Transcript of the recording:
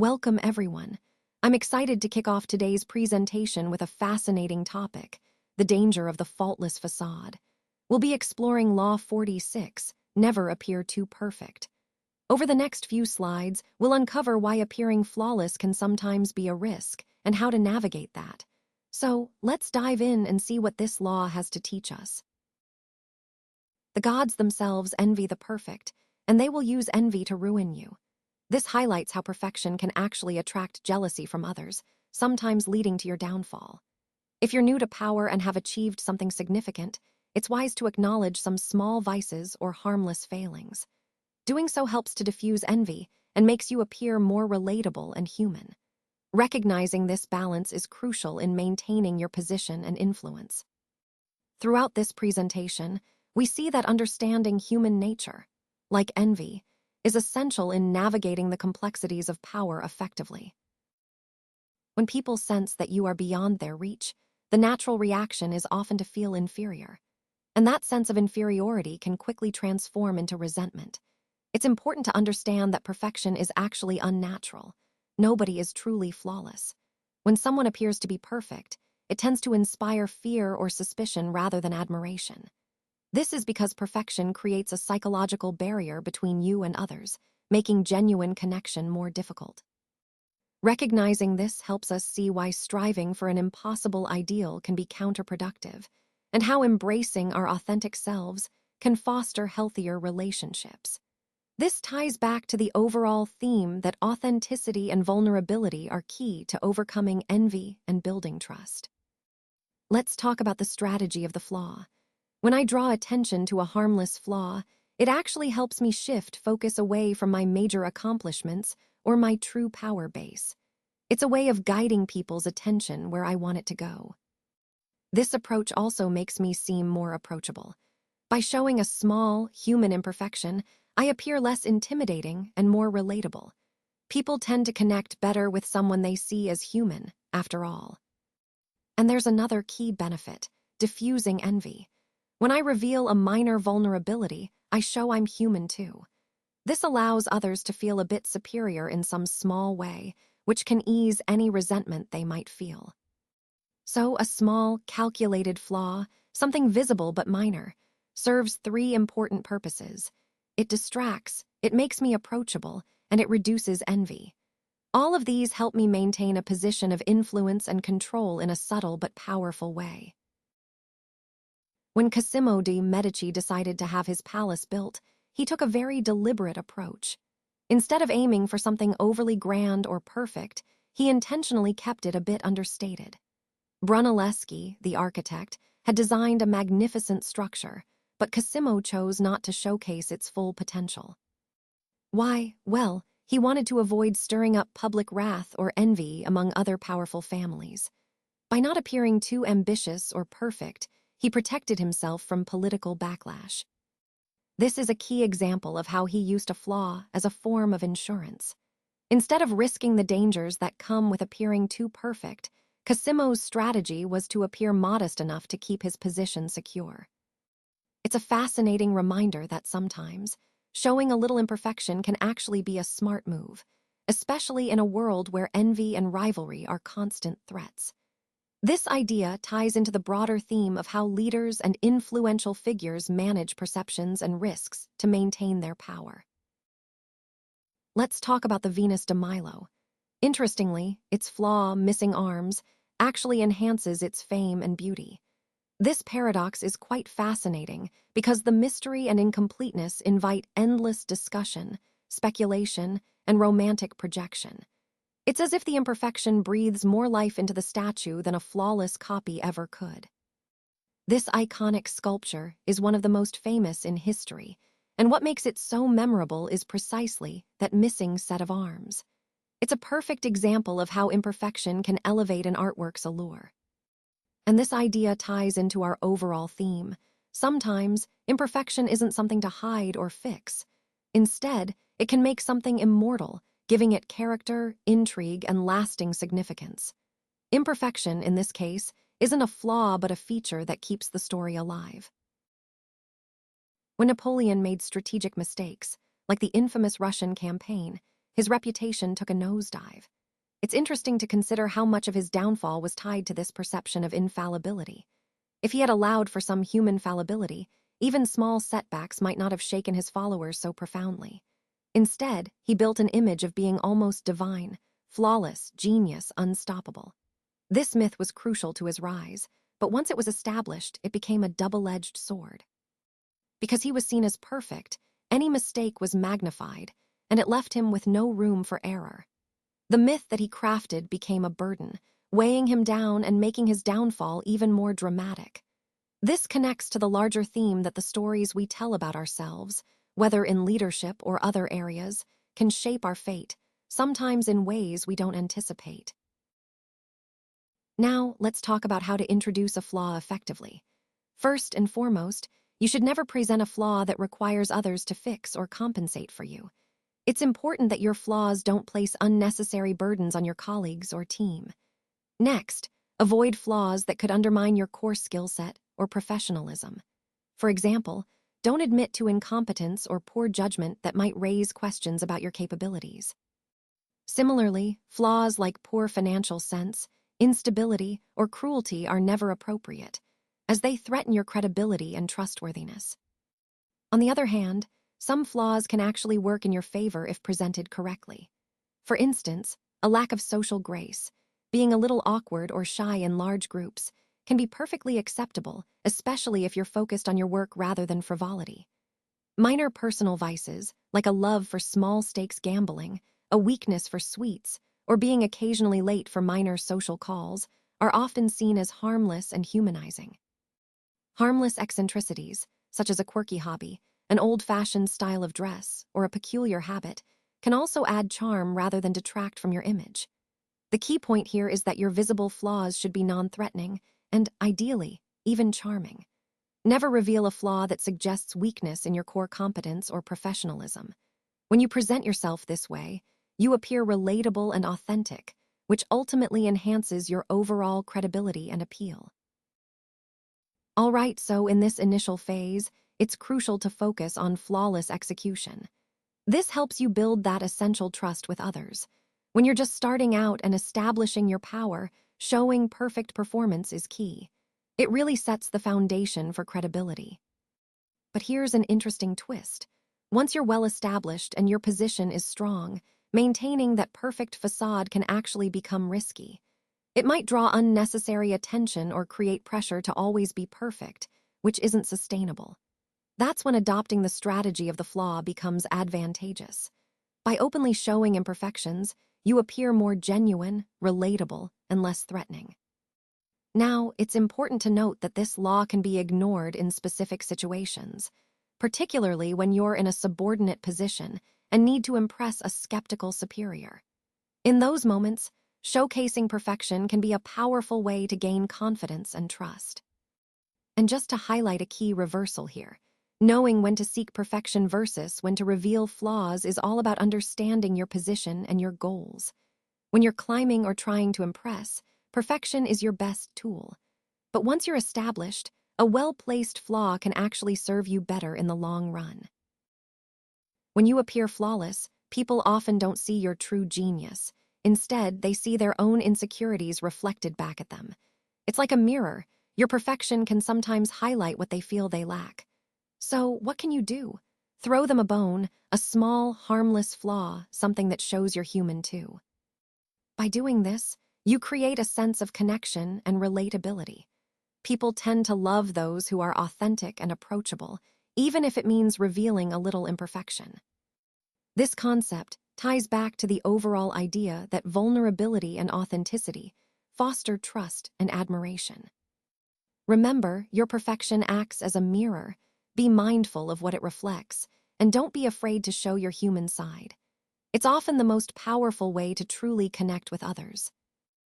Welcome, everyone. I'm excited to kick off today's presentation with a fascinating topic, the danger of the faultless facade. We'll be exploring Law 46, never appear too perfect. Over the next few slides, we'll uncover why appearing flawless can sometimes be a risk and how to navigate that. So, let's dive in and see what this law has to teach us. The gods themselves envy the perfect, and they will use envy to ruin you. This highlights how perfection can actually attract jealousy from others, sometimes leading to your downfall. If you're new to power and have achieved something significant, it's wise to acknowledge some small vices or harmless failings. Doing so helps to diffuse envy and makes you appear more relatable and human. Recognizing this balance is crucial in maintaining your position and influence. Throughout this presentation, we see that understanding human nature, like envy, is essential in navigating the complexities of power effectively. When people sense that you are beyond their reach, the natural reaction is often to feel inferior. And that sense of inferiority can quickly transform into resentment. It's important to understand that perfection is actually unnatural. Nobody is truly flawless. When someone appears to be perfect, it tends to inspire fear or suspicion rather than admiration. This is because perfection creates a psychological barrier between you and others, making genuine connection more difficult. Recognizing this helps us see why striving for an impossible ideal can be counterproductive, and how embracing our authentic selves can foster healthier relationships. This ties back to the overall theme that authenticity and vulnerability are key to overcoming envy and building trust. Let's talk about the strategy of the flaw. When I draw attention to a harmless flaw, it actually helps me shift focus away from my major accomplishments or my true power base. It's a way of guiding people's attention where I want it to go. This approach also makes me seem more approachable. By showing a small, human imperfection, I appear less intimidating and more relatable. People tend to connect better with someone they see as human, after all. And there's another key benefit: diffusing envy. When I reveal a minor vulnerability, I show I'm human too. This allows others to feel a bit superior in some small way, which can ease any resentment they might feel. So, a small, calculated flaw, something visible but minor, serves three important purposes. It distracts, it makes me approachable, and it reduces envy. All of these help me maintain a position of influence and control in a subtle but powerful way. When Cosimo de' Medici decided to have his palace built, he took a very deliberate approach. Instead of aiming for something overly grand or perfect, he intentionally kept it a bit understated. Brunelleschi, the architect, had designed a magnificent structure, but Cosimo chose not to showcase its full potential. Why? Well, he wanted to avoid stirring up public wrath or envy among other powerful families. By not appearing too ambitious or perfect, he protected himself from political backlash. This is a key example of how he used a flaw as a form of insurance. Instead of risking the dangers that come with appearing too perfect, Cosimo's strategy was to appear modest enough to keep his position secure. It's a fascinating reminder that sometimes, showing a little imperfection can actually be a smart move, especially in a world where envy and rivalry are constant threats. This idea ties into the broader theme of how leaders and influential figures manage perceptions and risks to maintain their power. Let's talk about the Venus de Milo. Interestingly, its flaw, missing arms, actually enhances its fame and beauty. This paradox is quite fascinating because the mystery and incompleteness invite endless discussion, speculation, and romantic projection. It's as if the imperfection breathes more life into the statue than a flawless copy ever could. This iconic sculpture is one of the most famous in history, and what makes it so memorable is precisely that missing set of arms. It's a perfect example of how imperfection can elevate an artwork's allure. And this idea ties into our overall theme. Sometimes, imperfection isn't something to hide or fix. Instead, it can make something immortal, giving it character, intrigue, and lasting significance. Imperfection, in this case, isn't a flaw but a feature that keeps the story alive. When Napoleon made strategic mistakes, like the infamous Russian campaign, his reputation took a nosedive. It's interesting to consider how much of his downfall was tied to this perception of infallibility. If he had allowed for some human fallibility, even small setbacks might not have shaken his followers so profoundly. Instead, he built an image of being almost divine, flawless, genius, unstoppable. This myth was crucial to his rise, but once it was established, it became a double-edged sword. Because he was seen as perfect, any mistake was magnified, and it left him with no room for error. The myth that he crafted became a burden, weighing him down and making his downfall even more dramatic. This connects to the larger theme that the stories we tell about ourselves, whether in leadership or other areas, can shape our fate, sometimes in ways we don't anticipate. Now, let's talk about how to introduce a flaw effectively. First and foremost, you should never present a flaw that requires others to fix or compensate for you. It's important that your flaws don't place unnecessary burdens on your colleagues or team. Next, avoid flaws that could undermine your core skill set or professionalism. For example, don't admit to incompetence or poor judgment that might raise questions about your capabilities. Similarly, flaws like poor financial sense, instability, or cruelty are never appropriate, as they threaten your credibility and trustworthiness. On the other hand, some flaws can actually work in your favor if presented correctly. For instance, a lack of social grace, being a little awkward or shy in large groups, can be perfectly acceptable, especially if you're focused on your work rather than frivolity. Minor personal vices, like a love for small-stakes gambling, a weakness for sweets, or being occasionally late for minor social calls, are often seen as harmless and humanizing. Harmless eccentricities, such as a quirky hobby, an old-fashioned style of dress, or a peculiar habit, can also add charm rather than detract from your image. The key point here is that your visible flaws should be non-threatening and, ideally, even charming. Never reveal a flaw that suggests weakness in your core competence or professionalism. When you present yourself this way, you appear relatable and authentic, which ultimately enhances your overall credibility and appeal. All right, so in this initial phase, it's crucial to focus on flawless execution. This helps you build that essential trust with others. When you're just starting out and establishing your power, showing perfect performance is key. It really sets the foundation for credibility. But here's an interesting twist. Once you're well established and your position is strong, maintaining that perfect facade can actually become risky. It might draw unnecessary attention or create pressure to always be perfect, which isn't sustainable. That's when adopting the strategy of the flaw becomes advantageous. By openly showing imperfections, you appear more genuine, relatable, and less threatening. Now, it's important to note that this law can be ignored in specific situations, particularly when you're in a subordinate position and need to impress a skeptical superior. In those moments, showcasing perfection can be a powerful way to gain confidence and trust. And just to highlight a key reversal here, knowing when to seek perfection versus when to reveal flaws is all about understanding your position and your goals. When you're climbing or trying to impress, perfection is your best tool. But once you're established, a well-placed flaw can actually serve you better in the long run. When you appear flawless, people often don't see your true genius. Instead, they see their own insecurities reflected back at them. It's like a mirror. Your perfection can sometimes highlight what they feel they lack. So, what can you do? Throw them a bone, a small, harmless flaw, something that shows you're human too. By doing this, you create a sense of connection and relatability. People tend to love those who are authentic and approachable, even if it means revealing a little imperfection. This concept ties back to the overall idea that vulnerability and authenticity foster trust and admiration. Remember, your perfection acts as a mirror. Be mindful of what it reflects, and don't be afraid to show your human side. It's often the most powerful way to truly connect with others.